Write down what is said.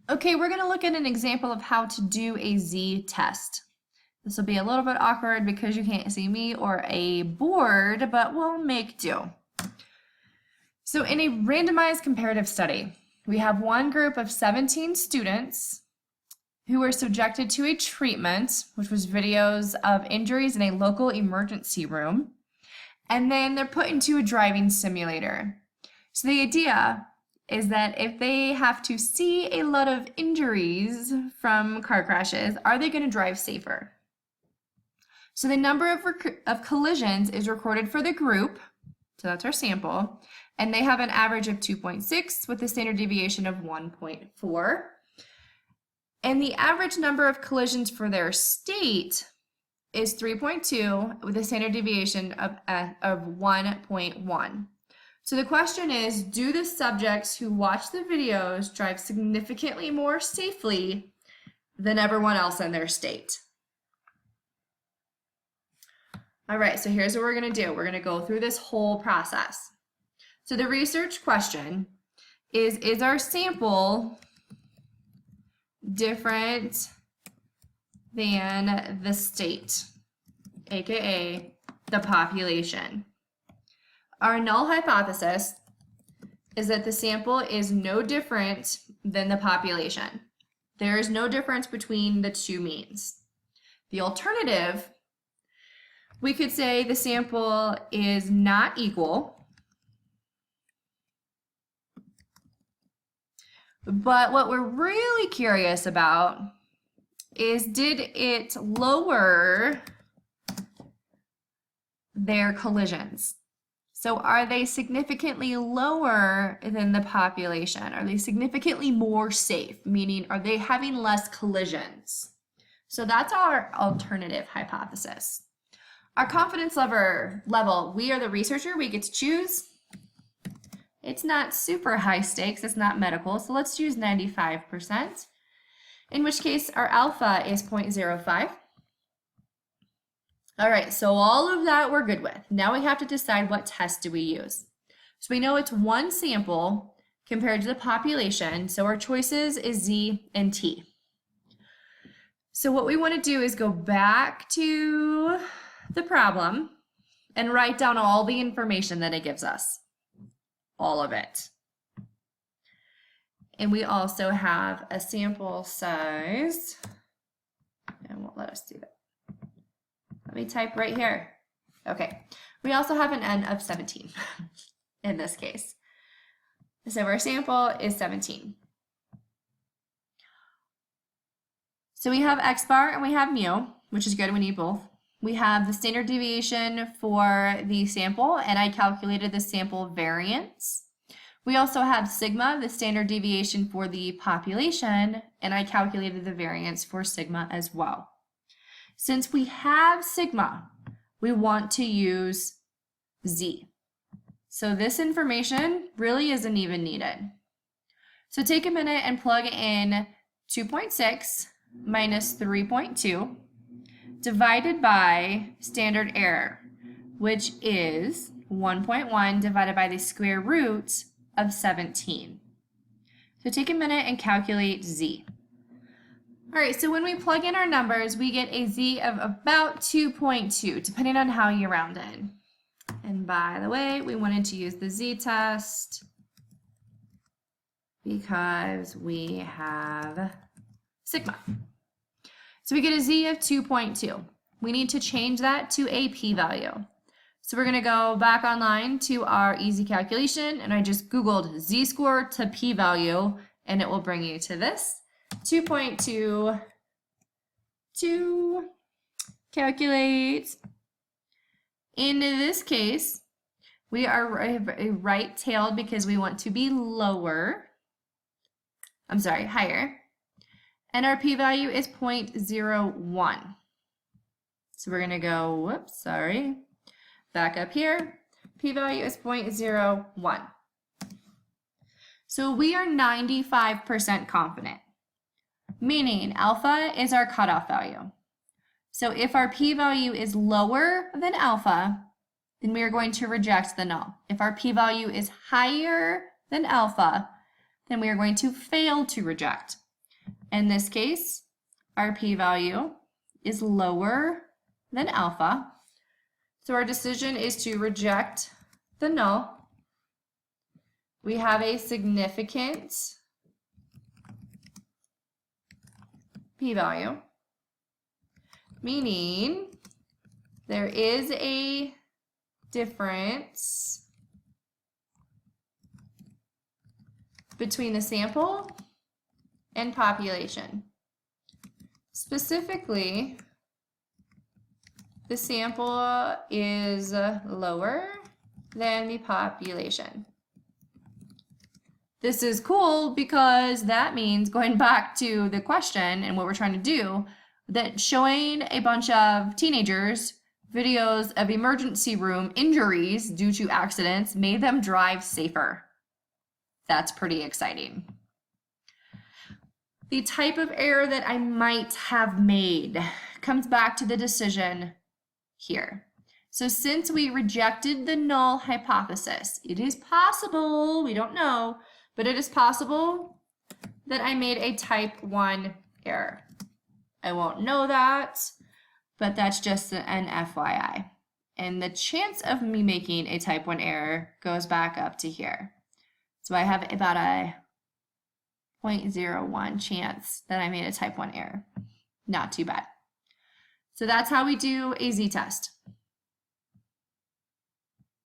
Okay, we're going to look at an example of how to do a z-test. This will be a little bit awkward because you can't see me or a board, but we'll make do. So in a randomized comparative study, we have one group of 17 students who were subjected to a treatment, which was videos of injuries in a local emergency room, and then they're put into a driving simulator. So the idea is that if they have to see a lot of injuries from car crashes, are they going to drive safer? So the number of collisions is recorded for the group, so that's our sample, and they have an average of 2.6 with a standard deviation of 1.4. And the average number of collisions for their state is 3.2 with a standard deviation of 1.1. So the question is, do the subjects who watch the videos drive significantly more safely than everyone else in their state? All right, so here's what we're going to do. We're going to go through this whole process. So the research question is our sample different than the state, aka the population? Our null hypothesis is that the sample is no different than the population. There is no difference between the two means. The alternative, we could say the sample is not equal, but what we're really curious about is, did it lower their collisions? So are they significantly lower than the population? Are they significantly more safe? Meaning, are they having less collisions? So that's our alternative hypothesis. Our confidence level, we are the researcher, we get to choose. It's not super high stakes, it's not medical, so let's choose 95%, in which case our alpha is 0.05. All right, so all of that we're good with. Now we have to decide what test do we use. So we know it's one sample compared to the population, so our choices is Z and T. So what we want to do is go back to the problem and write down all the information that it gives us. All of it. And we also have a sample size, and won't let us do that. Let me type right here. Okay, we also have an N of 17 in this case. So our sample is 17. So we have X bar and we have mu, which is good, we need both. We have the standard deviation for the sample, and I calculated the sample variance. We also have sigma, the standard deviation for the population, and I calculated the variance for sigma as well. Since we have sigma, we want to use Z. So this information really isn't even needed. So take a minute and plug in 2.6 minus 3.2 divided by standard error, which is 1.1 divided by the square root of 17. So take a minute and calculate Z. All right, so when we plug in our numbers, we get a Z of about 2.2, depending on how you round it. And by the way, we wanted to use the z-test because we have sigma. So we get a Z of 2.2. We need to change that to a p-value. So we're going to go back online to our easy calculation, and I just Googled z-score to p-value, and it will bring you to this. 2.2 to calculate. In this case, we are right-tailed because we want to be higher. And our p-value is 0.01. So we're going to go, back up here. P-value is 0.01. So we are 95% confident, meaning alpha is our cutoff value. So if our p-value is lower than alpha, then we are going to reject the null. If our p-value is higher than alpha, then we are going to fail to reject. In this case, our p-value is lower than alpha. So our decision is to reject the null. We have a significant p-value, meaning there is a difference between the sample and population. Specifically, the sample is lower than the population. This is cool because that means, going back to the question and what we're trying to do, that showing a bunch of teenagers videos of emergency room injuries due to accidents made them drive safer. That's pretty exciting. The type of error that I might have made comes back to the decision here. So since we rejected the null hypothesis, it is possible, we don't know, but it is possible that I made a type 1 error. I won't know that, but that's just an FYI. And the chance of me making a type 1 error goes back up to here. So I have about a 0.01 chance that I made a type 1 error. Not too bad. So that's how we do a z-test.